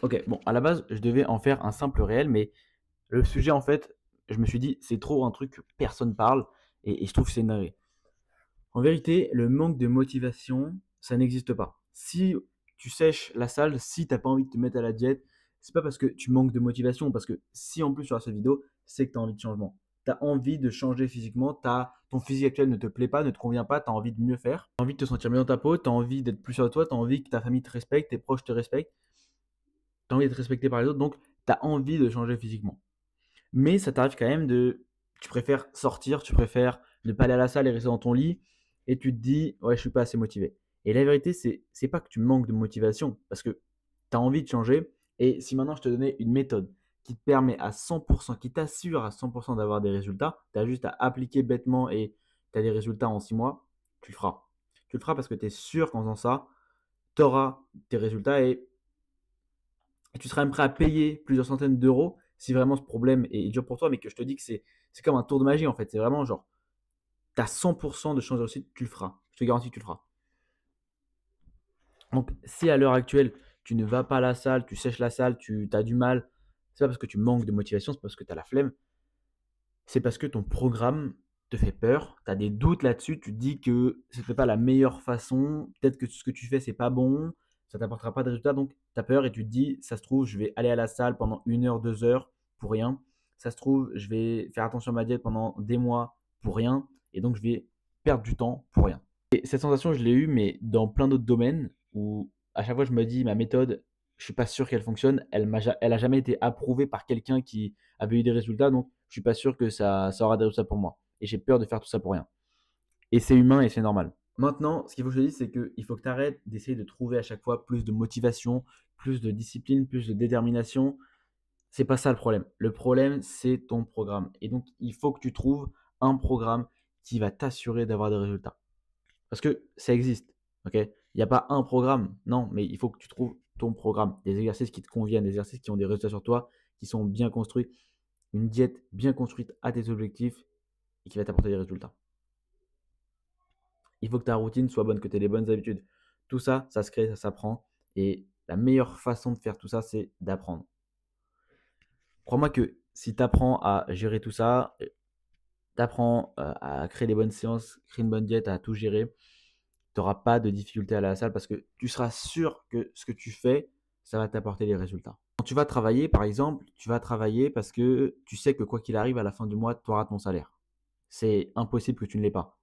Ok, bon, à la base, je devais en faire un simple réel, mais le sujet, en fait, je me suis dit, c'est trop un truc que personne parle, et je trouve que c'est une dinguerie. En vérité, le manque de motivation, ça n'existe pas. Si tu sèches la salle, si t'as pas envie de te mettre à la diète, c'est pas parce que tu manques de motivation, parce que si en plus sur cette vidéo, c'est que tu as envie de changement. Tu as envie de changer physiquement, ton physique actuel ne te plaît pas, ne te convient pas, tu as envie de mieux faire, tu as envie de te sentir mieux dans ta peau, tu as envie d'être plus sûr de toi, tu as envie que ta famille te respecte, tes proches te respectent, tu as envie d'être respecté par les autres, donc tu as envie de changer physiquement. Mais ça t'arrive quand même tu préfères sortir, tu préfères ne pas aller à la salle et rester dans ton lit, et tu te dis, ouais, je suis pas assez motivé. Et la vérité, c'est pas que tu manques de motivation, parce que tu as envie de changer, et si maintenant je te donnais une méthode qui te permet à 100%, qui t'assure à 100% d'avoir des résultats, tu as juste à appliquer bêtement et tu as des résultats en 6 mois, tu le feras. Tu le feras parce que tu es sûr qu'en faisant ça, tu auras tes résultats et tu seras même prêt à payer plusieurs centaines d'euros si vraiment ce problème est dur pour toi, mais que je te dis que c'est comme un tour de magie en fait. C'est vraiment genre, tu as 100% de chance de réussite, tu le feras. Je te garantis que tu le feras. Donc, si à l'heure actuelle, tu ne vas pas à la salle, tu sèches la salle, tu as du mal, c'est pas parce que tu manques de motivation, c'est parce que tu as la flemme, c'est parce que ton programme te fait peur, tu as des doutes là-dessus, tu te dis que ce n'est pas la meilleure façon, peut-être que ce que tu fais, c'est pas bon, ça t'apportera pas de résultats, donc tu as peur et tu te dis, ça se trouve, je vais aller à la salle pendant 1 heure, 2 heures pour rien, ça se trouve, je vais faire attention à ma diète pendant des mois pour rien, et donc je vais perdre du temps pour rien. Et cette sensation, je l'ai eue, mais dans plein d'autres domaines où à chaque fois, je me dis, ma méthode, je suis pas sûr qu'elle fonctionne. Elle a jamais été approuvée par quelqu'un qui avait eu des résultats, donc je suis pas sûr que ça aura des résultats pour moi. Et j'ai peur de faire tout ça pour rien. Et c'est humain et c'est normal. Maintenant, ce qu'il faut que je te dise, c'est qu'il faut que tu arrêtes d'essayer de trouver à chaque fois plus de motivation, plus de discipline, plus de détermination. C'est pas ça le problème. Le problème, c'est ton programme. Et donc, il faut que tu trouves un programme qui va t'assurer d'avoir des résultats. Parce que ça existe, ok? Il n'y a pas un programme, non, mais il faut que tu trouves ton programme, des exercices qui te conviennent, des exercices qui ont des résultats sur toi, qui sont bien construits, une diète bien construite à tes objectifs et qui va t'apporter des résultats. Il faut que ta routine soit bonne, que tu aies les bonnes habitudes. Tout ça, ça se crée, ça s'apprend. Et la meilleure façon de faire tout ça, c'est d'apprendre. Crois-moi que si tu apprends à gérer tout ça, tu apprends à créer des bonnes séances, créer une bonne diète, à tout gérer, tu n'auras pas de difficulté à la salle parce que tu seras sûr que ce que tu fais, ça va t'apporter des résultats. Quand tu vas travailler, par exemple, tu vas travailler parce que tu sais que quoi qu'il arrive, à la fin du mois, tu auras ton salaire. C'est impossible que tu ne l'aies pas.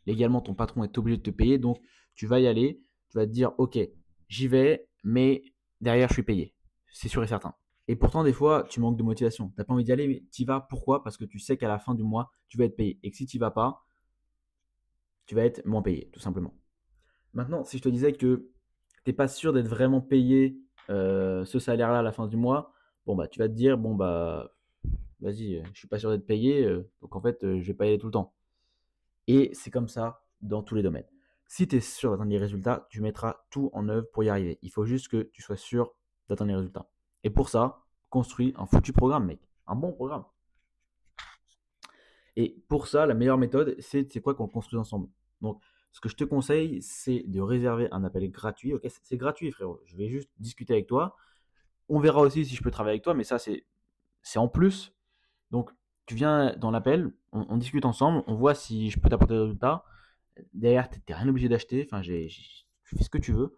Légalement, ton patron est obligé de te payer, donc tu vas y aller, tu vas te dire, ok, j'y vais, mais derrière, je suis payé. C'est sûr et certain. Et pourtant, des fois, tu manques de motivation. Tu n'as pas envie d'y aller, mais tu y vas. Pourquoi? Parce que tu sais qu'à la fin du mois, tu vas être payé. Et que si tu n'y vas pas, tu vas être moins payé, tout simplement. Maintenant, si je te disais que tu n'es pas sûr d'être vraiment payé ce salaire-là à la fin du mois, bon bah tu vas te dire bon bah vas-y, je suis pas sûr d'être payé, donc en fait je vais pas y aller tout le temps. Et c'est comme ça dans tous les domaines. Si tu es sûr d'atteindre les résultats, tu mettras tout en œuvre pour y arriver. Il faut juste que tu sois sûr d'atteindre les résultats. Et pour ça, construis un foutu programme, mec. Un bon programme. Et pour ça, la meilleure méthode, c'est quoi qu'on le construise ensemble. Donc, ce que je te conseille, c'est de réserver un appel gratuit. Ok, c'est gratuit, frérot. Je vais juste discuter avec toi. On verra aussi si je peux travailler avec toi, mais ça, c'est en plus. Donc, tu viens dans l'appel, on discute ensemble, on voit si je peux t'apporter des résultats. Derrière, tu n'es rien obligé d'acheter. Enfin, tu fais ce que tu veux.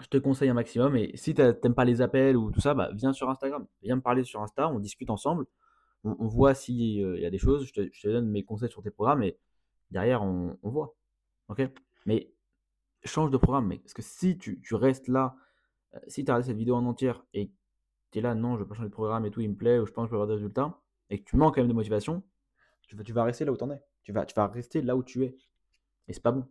Je te conseille un maximum. Et si tu n'aimes pas les appels ou tout ça, bah, viens sur Instagram. Viens me parler sur Insta, on discute ensemble. On voit s'il y a des choses. Je te donne mes conseils sur tes programmes et derrière, on voit. Ok? Mais change de programme, mec. Parce que si tu restes là, si tu as regardé cette vidéo en entière et tu es là, non, je veux pas changer de programme et tout, il me plaît, ou je pense que je peux avoir des résultats, et que tu manques quand même de motivation, tu vas rester là où tu en es. Tu vas rester là où tu es. Et c'est pas bon.